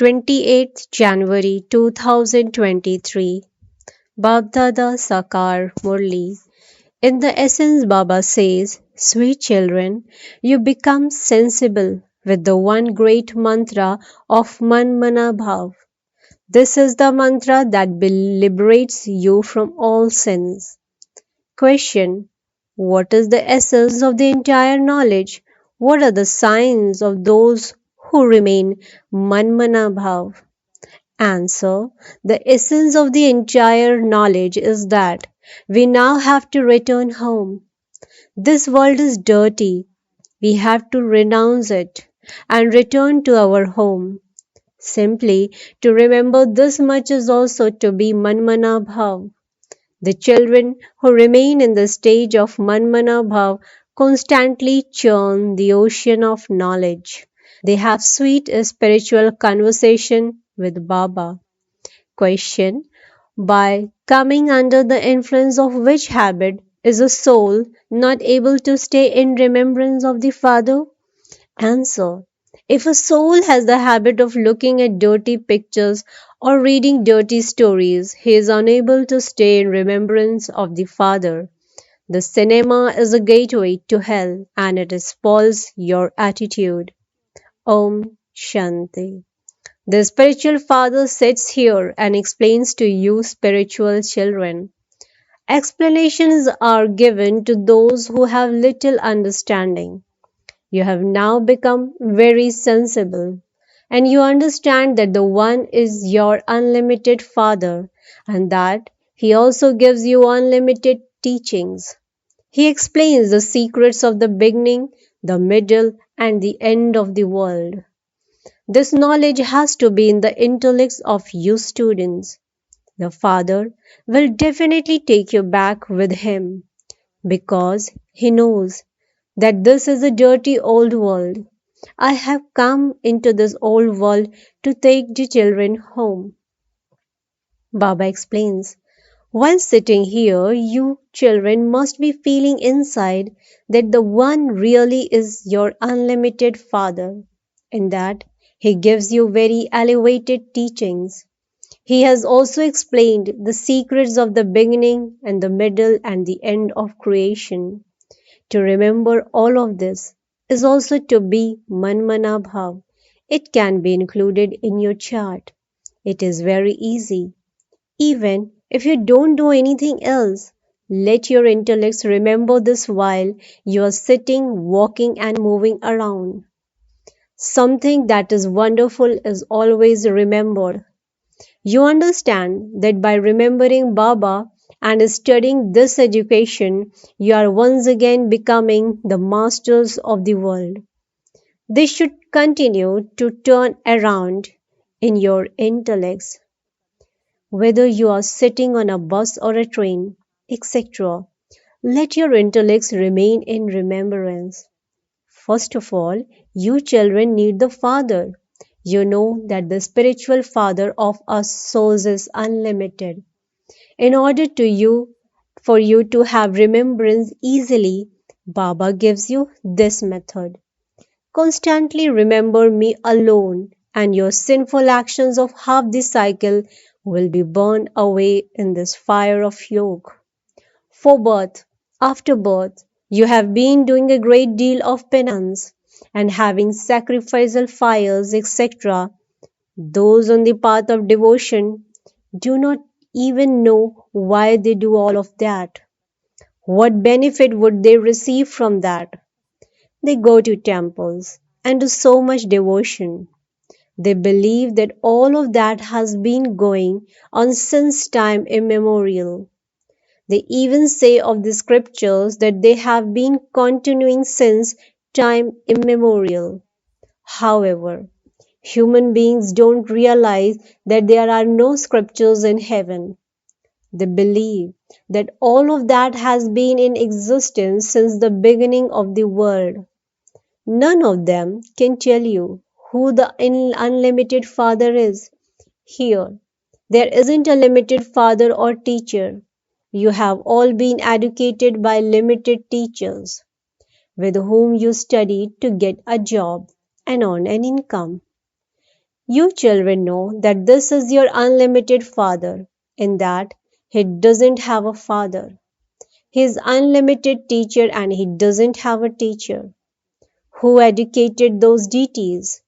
28th January 2023. Baapdada Sakar Murli. In the essence, Baba says, sweet children, you become sensible with the one great mantra of Man Mana Bhav. This is the mantra that liberates you from all sins. Question: what is the essence of the entire knowledge? What are the signs of those who remain Manmana Bhav? Answer: the essence of the entire knowledge is that we now have to return home. This world is dirty. We have to renounce it and return to our home. Simply to remember this much is also to be Manmana Bhav. The children who remain in the stage of Manmana Bhav constantly churn the ocean of knowledge. They have sweet spiritual conversation with Baba. Question: by coming under the influence of which habit is a soul not able to stay in remembrance of the Father? Answer: if a soul has the habit of looking at dirty pictures or reading dirty stories, he is unable to stay in remembrance of the Father. The cinema is a gateway to hell and it spoils your attitude. Om Shanti. The spiritual father sits here and explains to you spiritual children. Explanations are given to those who have little understanding. You have now become very sensible, and you understand that the One is your unlimited Father, and that He also gives you unlimited teachings. He explains the secrets of the beginning, the middle, and the end of the world. This knowledge has to be in the intellects of you students. The Father will definitely take you back with Him because He knows that this is a dirty old world. I have come into this old world to take the children home. Baba explains, while sitting here, you children must be feeling inside that the One really is your unlimited Father, and that He gives you very elevated teachings. He has also explained the secrets of the beginning and the middle and the end of creation. To remember all of this is also to be Manmana Bhav. It can be included in your chart. It is very easy. Even if you don't do anything else, let your intellects remember this while you are sitting, walking, and moving around. Something that is wonderful is always remembered. You understand that by remembering Baba and studying this education, you are once again becoming the masters of the world. This should continue to turn around in your intellects. Whether you are sitting on a bus or a train, etc., let your intellects remain in remembrance. First of all, you children need the Father. You know that the spiritual Father of us souls is unlimited. In order for you to have remembrance easily, Baba gives you this method. Constantly remember me alone, and your sinful actions of half the cycle will be burned away in this fire of yoga. For birth, after birth, you have been doing a great deal of penance and having sacrificial fires, etc. Those on the path of devotion do not even know why they do all of that. What benefit would they receive from that? They go to temples and do so much devotion. They believe that all of that has been going on since time immemorial. They even say of the scriptures that they have been continuing since time immemorial. However, human beings don't realize that there are no scriptures in heaven. They believe that all of that has been in existence since the beginning of the world. None of them can tell you who the unlimited Father is. Here, there isn't a limited father or teacher. You have all been educated by limited teachers, with whom you studied to get a job and earn an income. You children know that this is your unlimited father, in that he doesn't have a father. He is unlimited teacher and he doesn't have a teacher. Who educated those deities?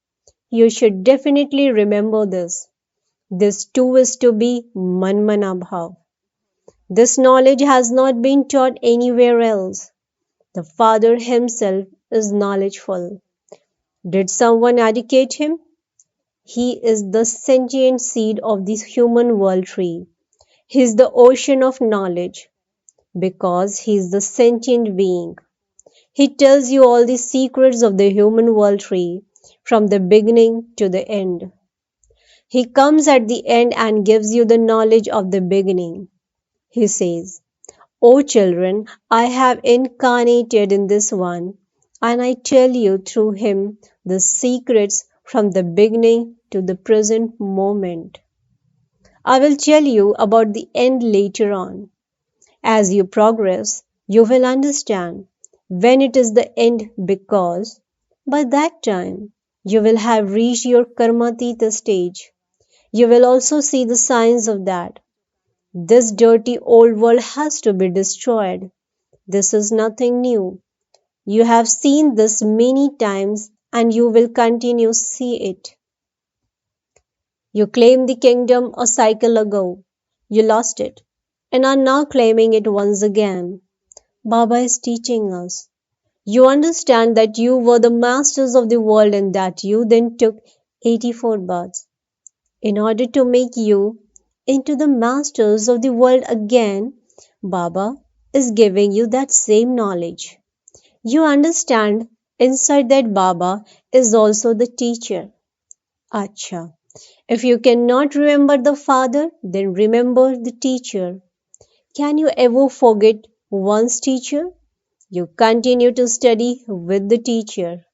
You should definitely remember this. This too is to be Manmanabhav. This knowledge has not been taught anywhere else. The Father himself is knowledgeful. Did someone educate him? He is the sentient seed of this human world tree. He is the ocean of knowledge because he is the sentient being. He tells you all the secrets of the human world tree from the beginning to the end. He comes at the end and gives you the knowledge of the beginning. He says, O children, I have incarnated in this one, and I tell you through him the secrets from the beginning to the present moment. I will tell you about the end later on. As you progress, you will understand when it is the end because by that time you will have reached your karmatita stage. You will also see the signs of that. This dirty old world has to be destroyed. This is nothing new. You have seen this many times and you will continue to see it. You claimed the kingdom a cycle ago. You lost it and are now claiming it once again. Baba is teaching us. You understand that you were the masters of the world and that you then took 84 births in order to make you into the masters of the world again. Baba is giving you that same knowledge. You understand inside that Baba is also the teacher. Acha. If you cannot remember the father, then remember the teacher. Can you ever forget one's teacher? You continue to study with the teacher.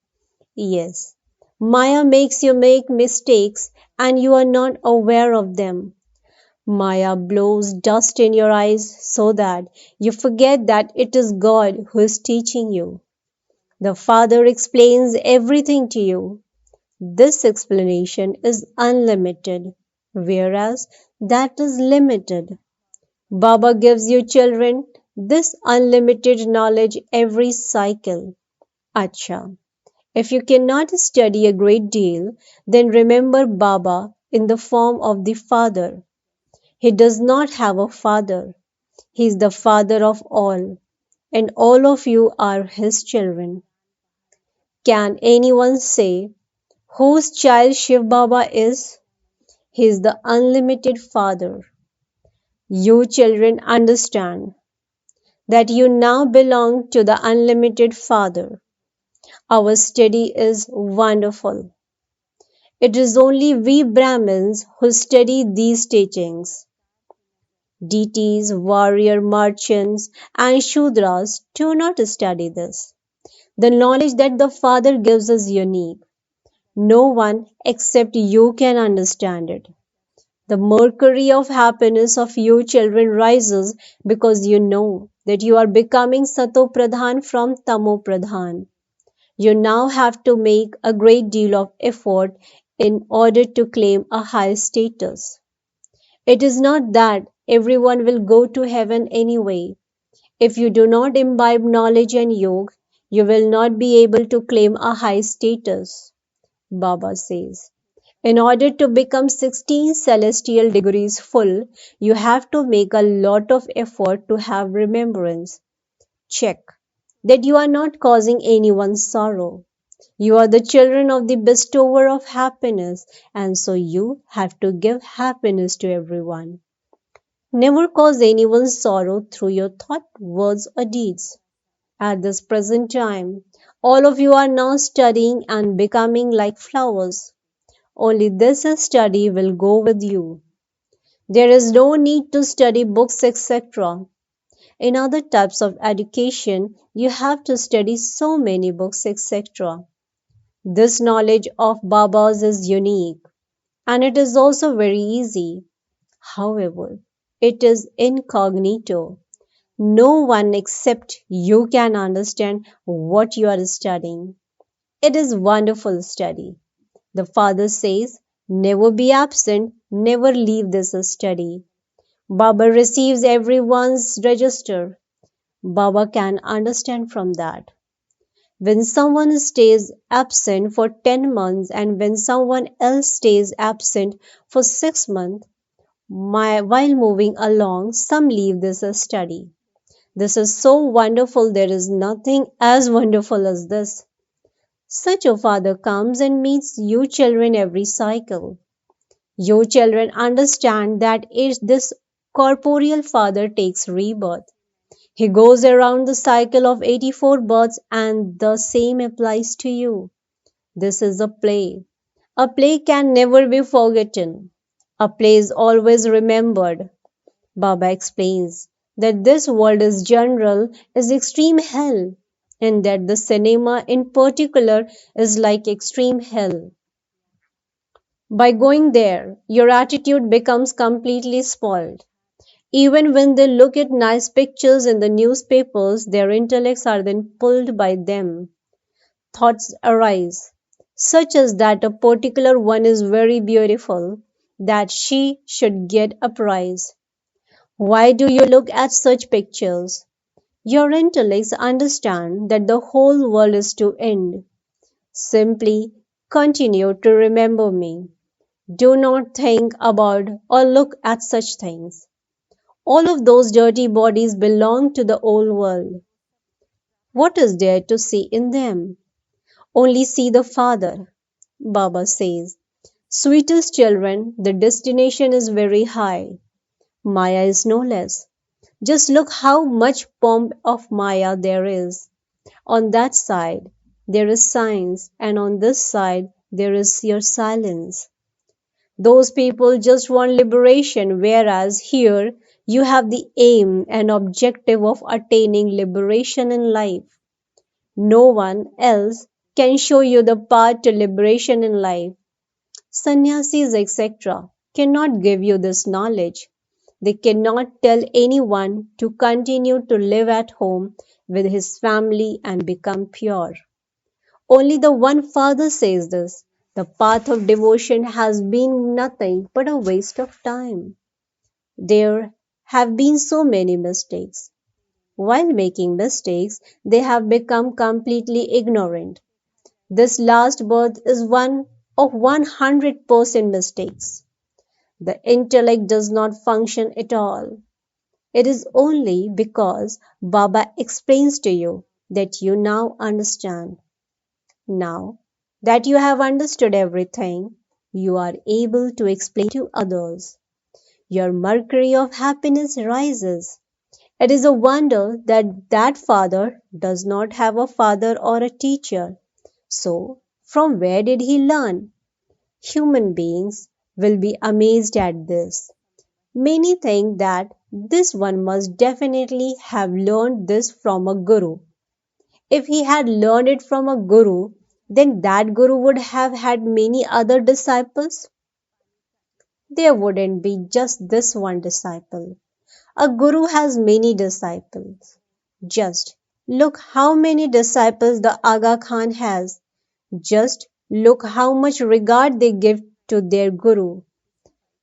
Yes. Maya makes you make mistakes and you are not aware of them. Maya blows dust in your eyes so that you forget that it is God who is teaching you. The Father explains everything to you. This explanation is unlimited, whereas that is limited. Baba gives you children this unlimited knowledge every cycle. Acha. If you cannot study a great deal, then remember Baba in the form of the Father. He does not have a father. He is the Father of all, and all of you are his children. Can anyone say whose child Shiv Baba is? He is the unlimited Father. You children understand that you now belong to the unlimited Father. Our study is wonderful. It is only we Brahmins who study these teachings. Deities, warrior merchants, and Shudras do not study this. The knowledge that the Father gives is unique. No one except you can understand it. The mercury of happiness of you children rises because you know that you are becoming Sato Pradhan from Tamo Pradhan. You now have to make a great deal of effort in order to claim a high status. It is not that everyone will go to heaven anyway. If you do not imbibe knowledge and yoga, you will not be able to claim a high status. Baba says, in order to become 16 celestial degrees full, you have to make a lot of effort to have remembrance. Check that you are not causing anyone sorrow. You are the children of the bestower of happiness, and so you have to give happiness to everyone. Never cause anyone sorrow through your thought, words, or deeds. At this present time, all of you are now studying and becoming like flowers. Only this study will go with you. There is no need to study books, etc. In other types of education, you have to study so many books, etc. This knowledge of Babas is unique and it is also very easy. However, it is incognito. No one except you can understand what you are studying. It is wonderful study. The Father says, Never be absent, never leave this study. Baba receives everyone's register. Baba can understand from that. When someone stays absent for 10 months and when someone else stays absent for 6 months, while moving along, some leave this study. This is so wonderful, there is nothing as wonderful as this. Such a father comes and meets you children every cycle. You children understand that this corporeal father takes rebirth. He goes around the cycle of 84 births and the same applies to you. This is a play. A play can never be forgotten. A play is always remembered. Baba explains that this world is general, is extreme hell, and that the cinema in particular is like extreme hell. By going there, your attitude becomes completely spoiled. Even when they look at nice pictures in the newspapers, their intellects are then pulled by them. Thoughts arise, such as that a particular one is very beautiful, that she should get a prize. Why do you look at such pictures? Your intellects understand that the whole world is to end. Simply continue to remember me. Do not think about or look at such things. All of those dirty bodies belong to the old world. What is there to see in them? Only see the Father. Baba says, sweetest children, the destination is very high. Maya is no less. Just look how much pomp of Maya there is. On that side, there is science, and on this side, there is your silence. Those people just want liberation, whereas here you have the aim and objective of attaining liberation in life. No one else can show you the path to liberation in life. Sannyasis, etc., cannot give you this knowledge. They cannot tell anyone to continue to live at home with his family and become pure. Only the one Father says this. The path of devotion has been nothing but a waste of time. There have been so many mistakes. While making mistakes, they have become completely ignorant. This last birth is one of 100% mistakes. The intellect does not function at all. It is only because Baba explains to you that you now understand. Now that you have understood everything, you are able to explain to others. Your mercury of happiness rises. It is a wonder that that father does not have a father or a teacher. So, from where did he learn? Human beings will be amazed at this. Many think that this one must definitely have learned this from a guru. If he had learned it from a guru, then that guru would have had many other disciples. There wouldn't be just this one disciple. A guru has many disciples. Just look how many disciples the Aga Khan has. Just look how much regard they give to their guru.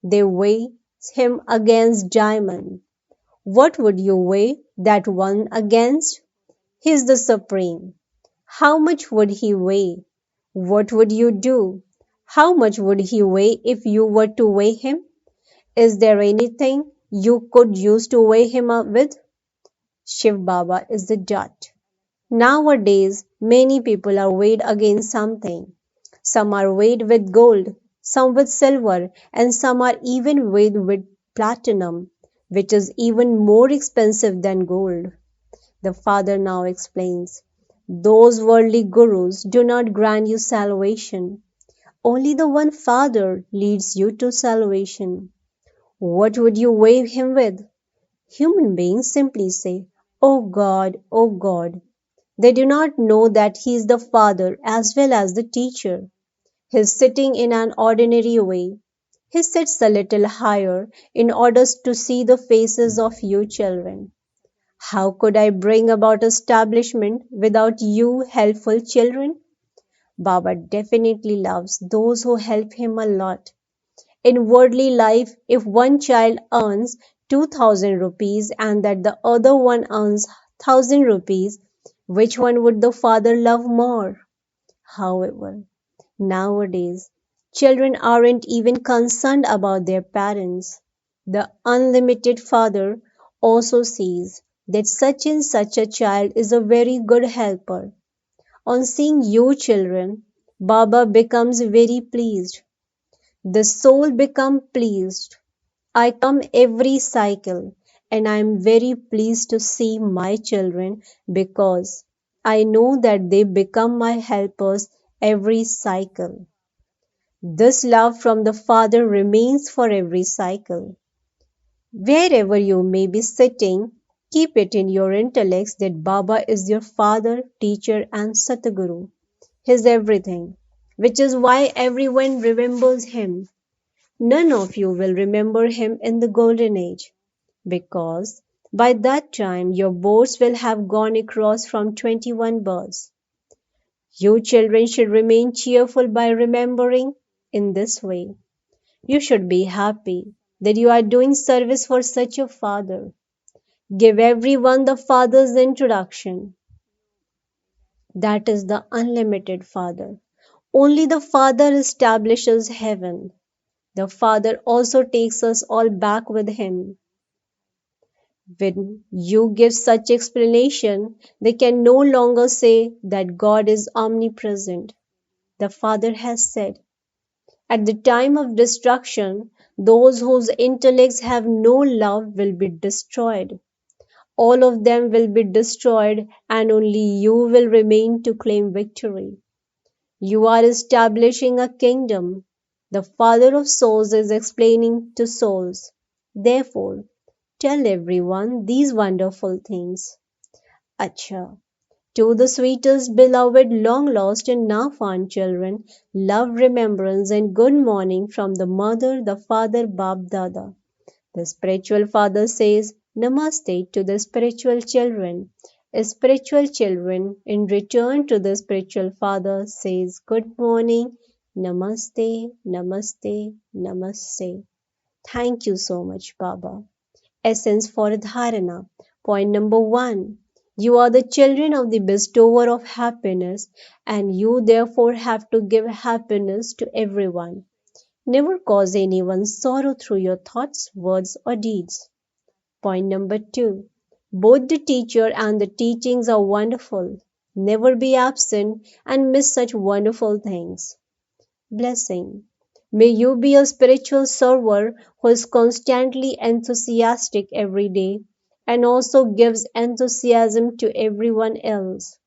They weigh him against diamond. What would you weigh that one against? He is the supreme. How much would he weigh? What would you do? How much would he weigh if you were to weigh him? Is there anything you could use to weigh him up with? Shiv Baba is the dot. Nowadays, many people are weighed against something. Some are weighed with gold, some with silver, and some are even weighed with platinum, which is even more expensive than gold. The Father now explains, those worldly gurus do not grant you salvation. Only the one Father leads you to salvation. What would you weigh him with? Human beings simply say, "Oh God, oh God." They do not know that he is the Father as well as the teacher. He is sitting in an ordinary way. He sits a little higher in order to see the faces of you children. How could I bring about establishment without you helpful children? Baba definitely loves those who help him a lot. In worldly life, if one child earns 2000 rupees and that the other one earns 1000 rupees, which one would the father love more? However, nowadays, children aren't even concerned about their parents. The unlimited father also sees that such and such a child is a very good helper. On seeing you children, Baba becomes very pleased. The soul becomes pleased. I come every cycle and I am very pleased to see my children because I know that they become my helpers every cycle. This love from the Father remains for every cycle. Wherever you may be sitting, keep it in your intellects that Baba is your Father, Teacher, and Satguru. He is everything, which is why everyone remembers him. None of you will remember him in the golden age, because by that time your boats will have gone across from 21 births. You children should remain cheerful by remembering in this way. You should be happy that you are doing service for such a father. Give everyone the Father's introduction. That is the unlimited Father. Only the Father establishes heaven. The Father also takes us all back with him. When you give such explanation, they can no longer say that God is omnipresent. The Father has said, at the time of destruction, those whose intellects have no love will be destroyed. All of them will be destroyed and only you will remain to claim victory. You are establishing a kingdom. The Father of souls is explaining to souls. Therefore, tell everyone these wonderful things. Acha. To the sweetest, beloved, long lost, and now found children, love, remembrance, and good morning from the mother, the father, Baapdada. The spiritual father says Namaste to the spiritual children. Spiritual children, in return to the spiritual father, says good morning, Namaste, Namaste, Namaste. Thank you so much, Baba. Essence for Dharana. Point number 1. You are the children of the bestower of happiness, and you therefore have to give happiness to everyone. Never cause anyone sorrow through your thoughts, words, or deeds. Point number 2. Both the teacher and the teachings are wonderful. Never be absent and miss such wonderful things. Blessing. May you be a spiritual server who is constantly enthusiastic every day and also gives enthusiasm to everyone else.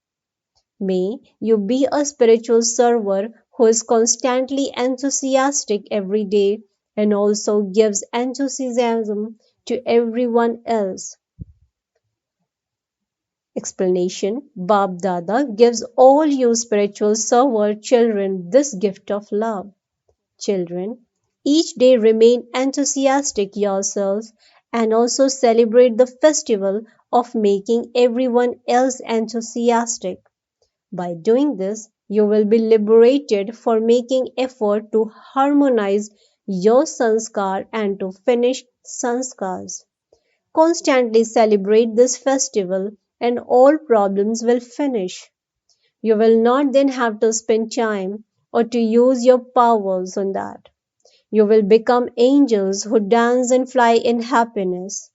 May you be a spiritual server who is constantly enthusiastic every day and also gives enthusiasm to everyone else. Explanation. Baap Dada gives all you spiritual server children this gift of love. Children, each day remain enthusiastic yourselves and also celebrate the festival of making everyone else enthusiastic. By doing this, you will be liberated for making effort to harmonize your sanskar and to finish sanskars. Constantly celebrate this festival and all problems will finish. You will not then have to spend time or to use your powers on that. You will become angels who dance and fly in happiness.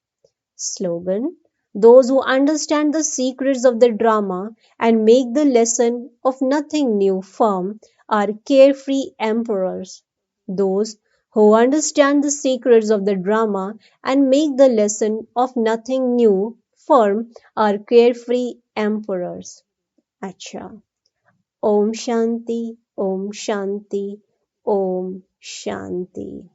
Slogan. Those who understand the secrets of the drama and make the lesson of nothing new firm are carefree emperors. Those who understand the secrets of the drama and make the lesson of nothing new firm are carefree emperors. Acha. Om Shanti, Om Shanti, Om Shanti.